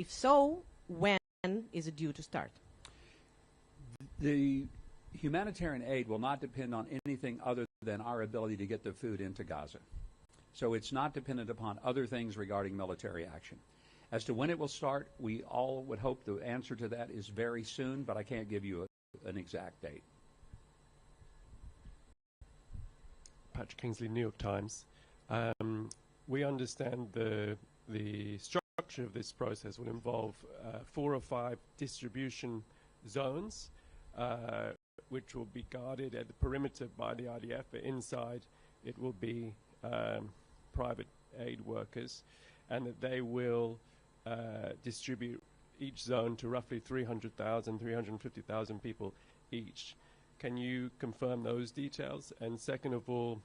if so, when is it due to start? The humanitarian aid will not depend on anything other than our ability to get the food into Gaza. So it's not dependent upon other things regarding military action. As to when it will start, we all would hope the answer to that is very soon, but I can't give you an exact date. Patrick Kingsley, New York Times. We understand the structure of this process will involve 4 or 5 distribution zones, which will be guarded at the perimeter by the IDF, but inside it will be private aid workers, and that they will distribute each zone to roughly 300,000, 350,000 people each. Can you confirm those details? And second of all,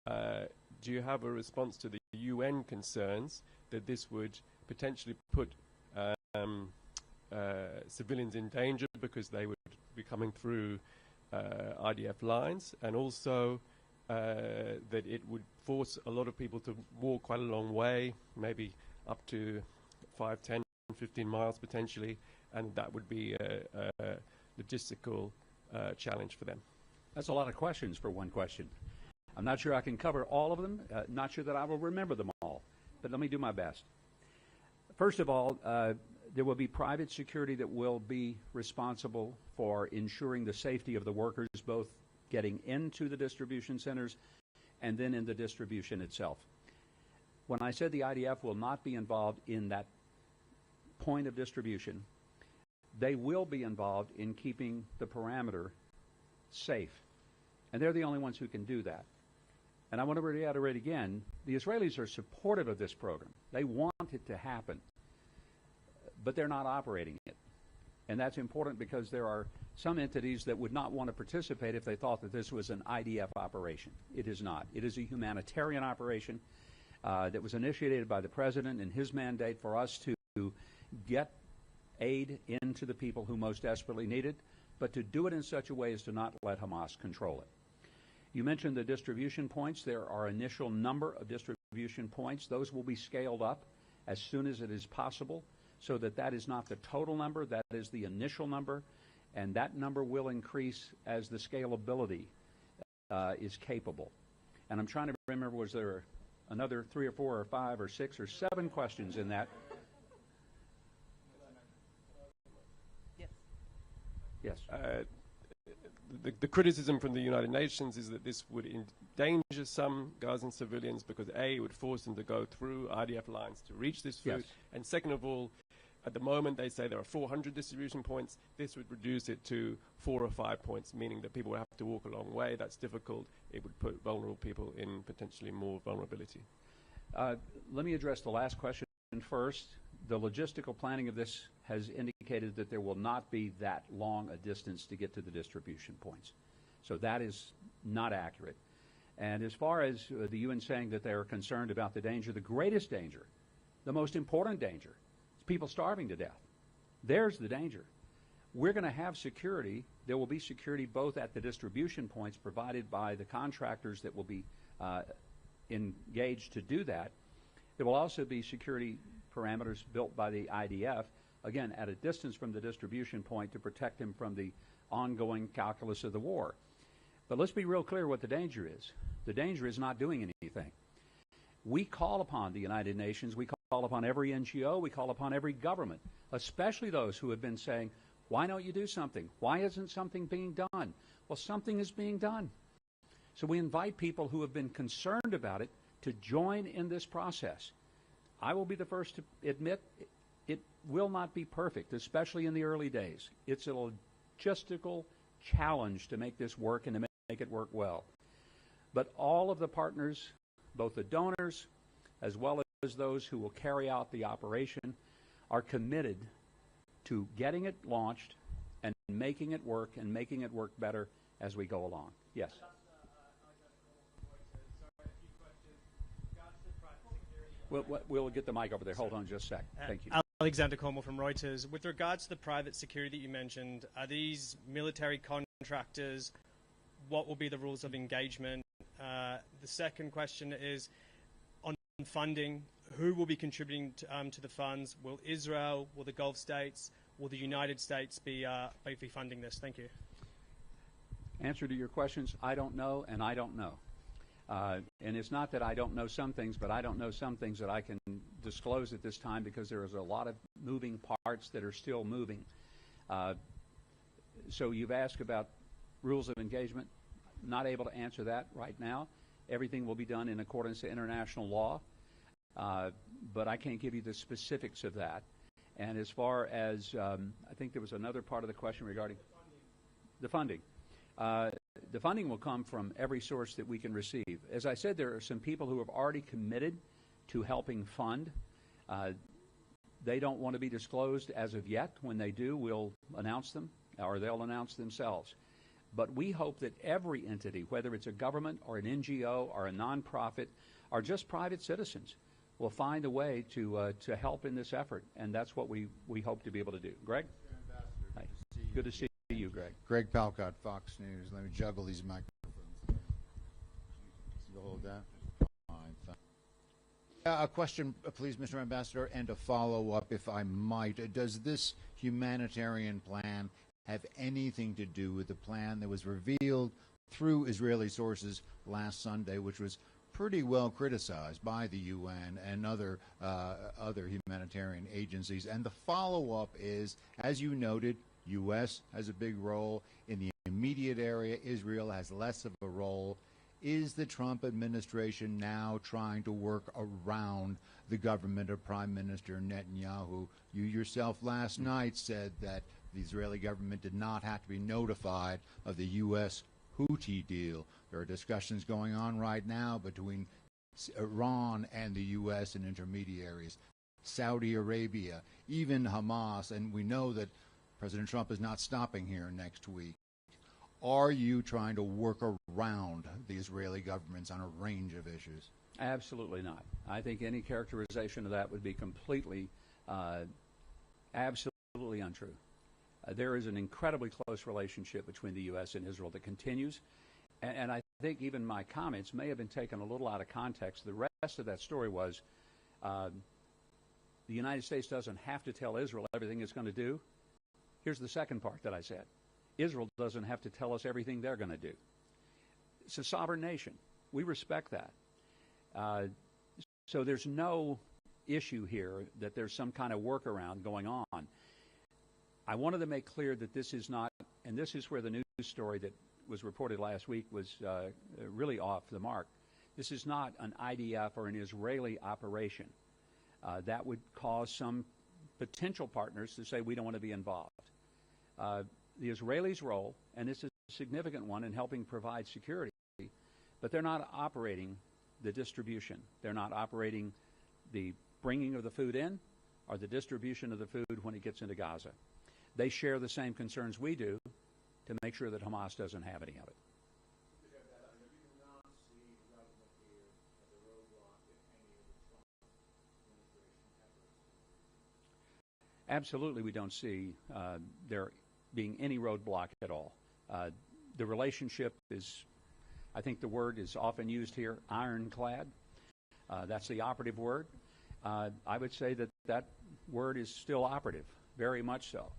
do you have a response to the UN concerns that this would potentially put civilians in danger because they would be coming through IDF lines, and also that it would force a lot of people to walk quite a long way, maybe up to 5, 10, 15 miles potentially, and that would be a logistical challenge for them? That's a lot of questions for one question. I'm not sure I can cover all of them, not sure that I will remember them all, but let me do my best. First of all, there will be private security that will be responsible for ensuring the safety of the workers, both getting into the distribution centers and then in the distribution itself. When I said the IDF will not be involved in that point of distribution, they will be involved in keeping the perimeter safe. And they're the only ones who can do that. And I want to reiterate again, the Israelis are supportive of this program. They want it to happen, but they're not operating it. And that's important because there are some entities that would not want to participate if they thought that this was an IDF operation. It is not. It is a humanitarian operation that was initiated by the President in his mandate for us to get aid into the people who most desperately need it, but to do it in such a way as to not let Hamas control it. You mentioned the distribution points. There are initial number of distribution points. Those will be scaled up as soon as it is possible, so that that is not the total number, that is the initial number, and that number will increase as the scalability is capable. And I'm trying to remember, was there another 3 or 4 or 5 or 6 or 7 questions in that? Yes. The criticism from the United Nations is that this would endanger some Gazan civilians because A, it would force them to go through IDF lines to reach this food, yes. And second of all, at the moment they say there are 400 distribution points. This would reduce it to 4 or 5 points, meaning that people would have to walk a long way. That's difficult. It would put vulnerable people in potentially more vulnerability. Let me address the last question first. The logistical planning of this has indicated that there will not be that long a distance to get to the distribution points. So that is not accurate. And as far as the UN saying that they are concerned about the danger, the greatest danger, the most important danger, is people starving to death. There's the danger. We're going to have security. There will be security both at the distribution points provided by the contractors that will be engaged to do that. There will also be security parameters built by the IDF, again, at a distance from the distribution point to protect them from the ongoing calculus of the war. But let's be real clear what the danger is. The danger is not doing anything. We call upon the United Nations, we call upon every NGO, we call upon every government, especially those who have been saying, why don't you do something? Why isn't something being done? Well, something is being done. So we invite people who have been concerned about it to join in this process. I will be the first to admit it will not be perfect, especially in the early days. It's a logistical challenge to make this work and to make it work well. But all of the partners, both the donors as well as those who will carry out the operation, are committed to getting it launched and making it work and making it work better as we go along. Yes. We'll get the mic over there. Hold on just a sec. Thank you. Alexander Como from Reuters. With regards to the private security that you mentioned, are these military contractors? What will be the rules of engagement? The second question is on funding. who will be contributing to the funds? Will Israel, will the Gulf states, will the United States be funding this? Thank you. Answer to your questions, I don't know, and I don't know. And it's not that I don't know some things, but I don't know some things that I can disclose at this time because there is a lot of moving parts that are still moving. So you've asked about rules of engagement. Not able to answer that right now. Everything will be done in accordance to international law, but I can't give you the specifics of that. And as far as, I think there was another part of the question regarding the funding. The funding will come from every source that we can receive. As I said, there are some people who have already committed to helping fund. They don't want to be disclosed as of yet. When they do, we'll announce them, or they'll announce themselves. But we hope that every entity, whether it's a government or an NGO or a nonprofit or just private citizens, will find a way to help in this effort, and that's what we hope to be able to do. Greg? Hi. Good to see you, Greg. Greg Palcott, Fox News. Let me juggle these microphones. You hold that? Fine. A question, please, Mr. Ambassador, and a follow-up, if I might. Does this humanitarian plan have anything to do with the plan that was revealed through Israeli sources last Sunday, which was pretty well criticized by the UN and other humanitarian agencies? And the follow-up is, as you noted, U.S. has a big role. In the immediate area, Israel has less of a role. Is the Trump administration now trying to work around the government of Prime Minister Netanyahu? You yourself last night said that the Israeli government did not have to be notified of the U.S. Houthi deal. There are discussions going on right now between Iran and the U.S. and intermediaries, Saudi Arabia, even Hamas, and we know that President Trump is not stopping here next week. Are you trying to work around the Israeli governments on a range of issues? Absolutely not. I think any characterization of that would be completely, absolutely untrue. There is an incredibly close relationship between the U.S. and Israel that continues, and I think even my comments may have been taken a little out of context. The rest of that story was the United States doesn't have to tell Israel everything it's going to do. Here's the second part that I said. Israel doesn't have to tell us everything they're going to do. It's a sovereign nation. We respect that. So there's no issue here that there's some kind of workaround going on. I wanted to make clear that this is not, and this is where the news story that was reported last week was really off the mark. This is not an IDF or an Israeli operation. That would cause some potential partners to say we don't want to be involved. The Israelis' role, and this is a significant one, in helping provide security, but they're not operating the distribution. They're not operating the bringing of the food in or the distribution of the food when it gets into Gaza. They share the same concerns we do to make sure that Hamas doesn't have any of it. Absolutely, we don't see there being any roadblock at all. The relationship is, I think the word is often used here, ironclad. That's the operative word. I would say that that word is still operative, very much so.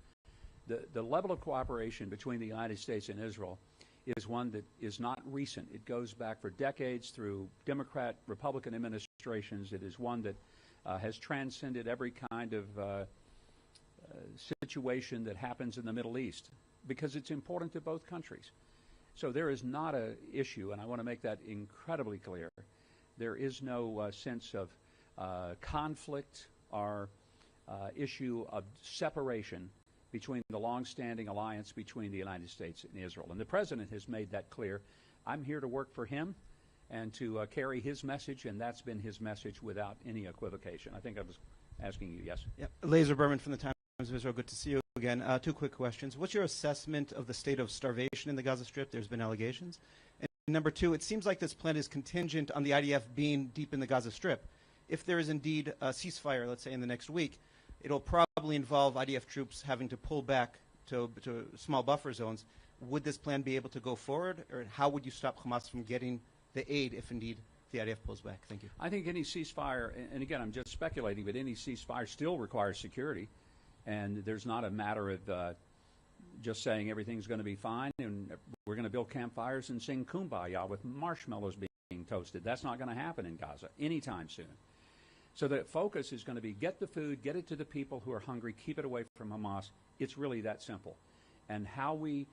The level of cooperation between the United States and Israel is one that is not recent. It goes back for decades through Democrat, Republican administrations. It is one that has transcended every kind of situation that happens in the Middle East because it's important to both countries. So there is not an issue, and I want to make that incredibly clear. There is no sense of conflict or issue of separation between the long-standing alliance between the United States and Israel. And the President has made that clear. I'm here to work for him and to carry his message, and that's been his message without any equivocation. I think I was asking you, yes? Yeah. Laser Berman from the Times of Israel. Good to see you again. Two quick questions. What's your assessment of the state of starvation in the Gaza Strip? There's been allegations. And number two, it seems like this plan is contingent on the IDF being deep in the Gaza Strip. If there is indeed a ceasefire, let's say in the next week, it'll probably involve IDF troops having to pull back to small buffer zones. Would this plan be able to go forward, or how would you stop Hamas from getting the aid if indeed the IDF pulls back? Thank you. I think any ceasefire, and again, I'm just speculating, but any ceasefire still requires security. And there's not a matter of just saying everything's going to be fine and we're going to build campfires and sing Kumbaya with marshmallows being toasted. That's not going to happen in Gaza anytime soon. So the focus is going to be get the food, get it to the people who are hungry, keep it away from Hamas. It's really that simple. And how we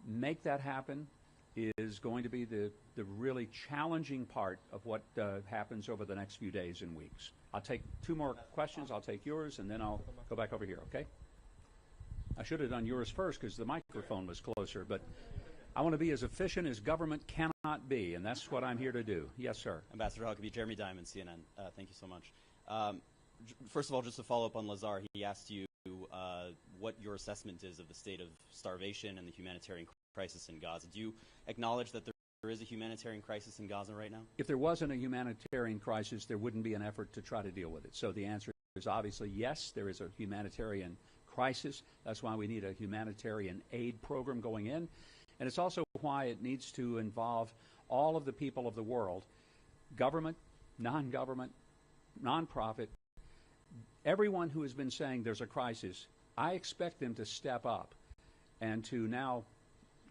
make that happen is going to be the really challenging part of what happens over the next few days and weeks. I'll take two more questions. I'll take yours, and then I'll go back over here, okay? I should have done yours first because the microphone was closer, but I want to be as efficient as government cannot be, and that's what I'm here to do. Yes, sir. Ambassador Huckabee, Jeremy Diamond, CNN. Thank you so much. First of all, just to follow up on Lazar, he asked you what your assessment is of the state of starvation and the humanitarian crisis in Gaza. Do you acknowledge that there is a humanitarian crisis in Gaza right now? If there wasn't a humanitarian crisis, there wouldn't be an effort to try to deal with it. So the answer is obviously yes, there is a humanitarian crisis. That's why we need a humanitarian aid program going in. And it's also why it needs to involve all of the people of the world, government, non-government, nonprofit, everyone who has been saying there's a crisis. I expect them to step up and to now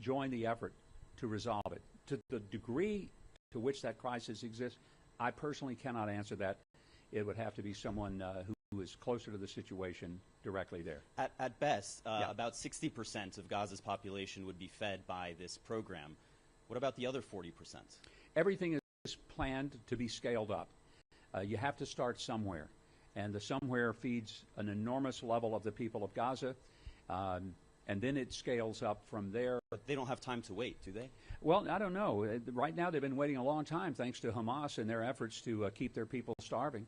join the effort to resolve it. To the degree to which that crisis exists, I personally cannot answer that. It would have to be someone who is closer to the situation directly there. At best, about 60% of Gaza's population would be fed by this program. What about the other 40%? Everything is planned to be scaled up. You have to start somewhere. And the somewhere feeds an enormous level of the people of Gaza. And then it scales up from there. But they don't have time to wait, do they? Well, I don't know. Right now they've been waiting a long time thanks to Hamas and their efforts to keep their people starving.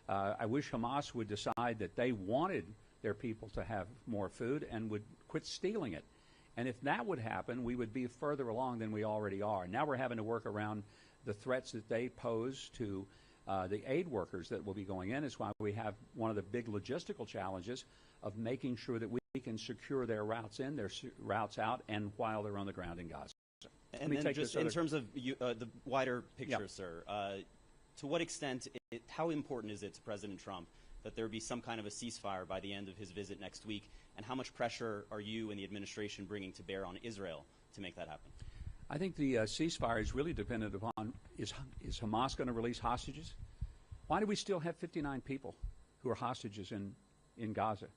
I wish Hamas would decide that they wanted their people to have more food and would quit stealing it. And if that would happen, we would be further along than we already are. Now we're having to work around the threats that they pose to the aid workers that will be going in. It's why we have one of the big logistical challenges of making sure that we can secure their routes in, their routes out, and while they're on the ground in Gaza. And then just in terms of the wider picture, sir, to what extent, how important is it to President Trump that there be some kind of a ceasefire by the end of his visit next week? And how much pressure are you and the administration bringing to bear on Israel to make that happen? I think the ceasefire is really dependent upon, is Hamas going to release hostages? Why do we still have 59 people who are hostages in Gaza?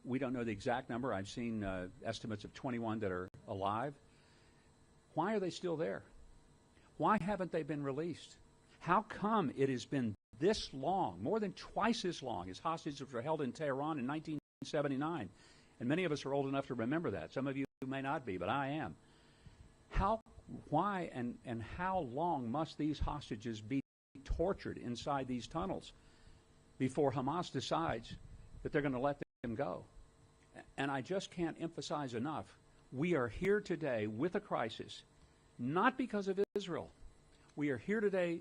We don't know the exact number. I've seen estimates of 21 that are alive. Why are they still there? Why haven't they been released? How come it has been this long, more than twice as long as hostages were held in Tehran in 1979? And many of us are old enough to remember that. Some of you may not be, but I am. Why and how long must these hostages be tortured inside these tunnels before Hamas decides that they're going to let them go? And I just can't emphasize enough, we are here today with a crisis, not because of Israel. We are here today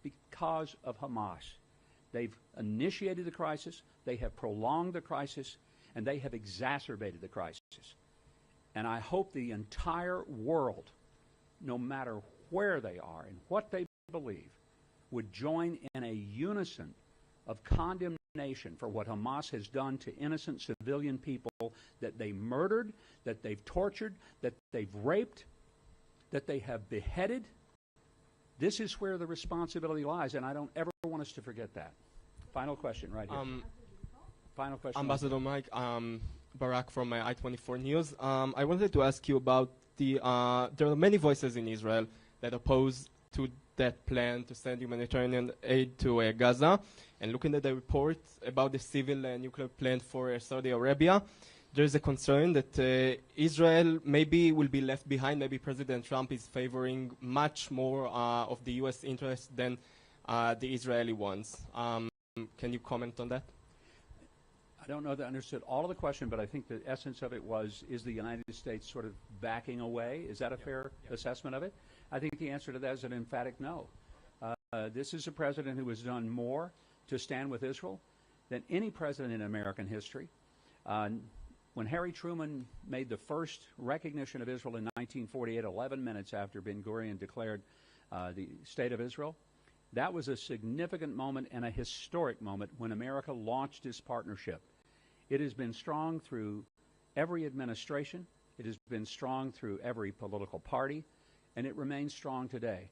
because of Hamas. They've initiated the crisis, they have prolonged the crisis, and they have exacerbated the crisis. And I hope the entire world, no matter where they are and what they believe, would join in a unison of condemnation for what Hamas has done to innocent civilian people that they murdered, that they've tortured, that they've raped, that they have beheaded. This is where the responsibility lies, and I don't ever want us to forget that. Final question right here. Final question. Ambassador Mike, Barak from I-24 News. I wanted to ask you about there are many voices in Israel that oppose to that plan to send humanitarian aid to Gaza. And looking at the report about the civil nuclear plant for Saudi Arabia, there is a concern that Israel maybe will be left behind. Maybe President Trump is favoring much more of the U.S. interest than the Israeli ones. Can you comment on that? I don't know that I understood all of the question, but I think the essence of it was, is the United States sort of backing away? Is that a fair assessment of it? I think the answer to that is an emphatic no. This is a president who has done more to stand with Israel than any president in American history. When Harry Truman made the first recognition of Israel in 1948, 11 minutes after Ben Gurion declared the State of Israel. That was a significant moment and a historic moment when America launched this partnership. It has been strong through every administration. It has been strong through every political party, and it remains strong today.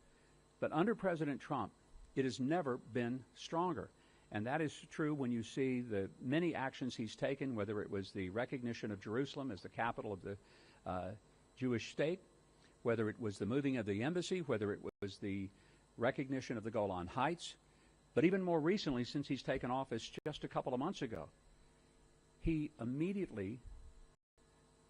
But under President Trump, it has never been stronger. And that is true when you see the many actions he's taken, whether it was the recognition of Jerusalem as the capital of the Jewish state, whether it was the moving of the embassy, whether it was the recognition of the Golan Heights, but even more recently, since he's taken office just a couple of months ago, he immediately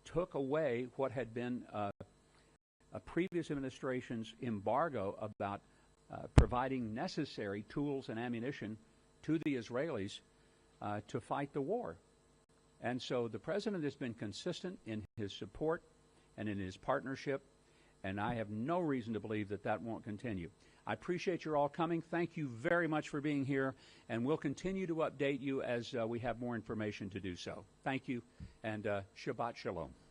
took away what had been a previous administration's embargo about providing necessary tools and ammunition to the Israelis to fight the war. And so the president has been consistent in his support and in his partnership, and I have no reason to believe that that won't continue. I appreciate you all coming. Thank you very much for being here, and we'll continue to update you as we have more information to do so. Thank you, and Shabbat Shalom.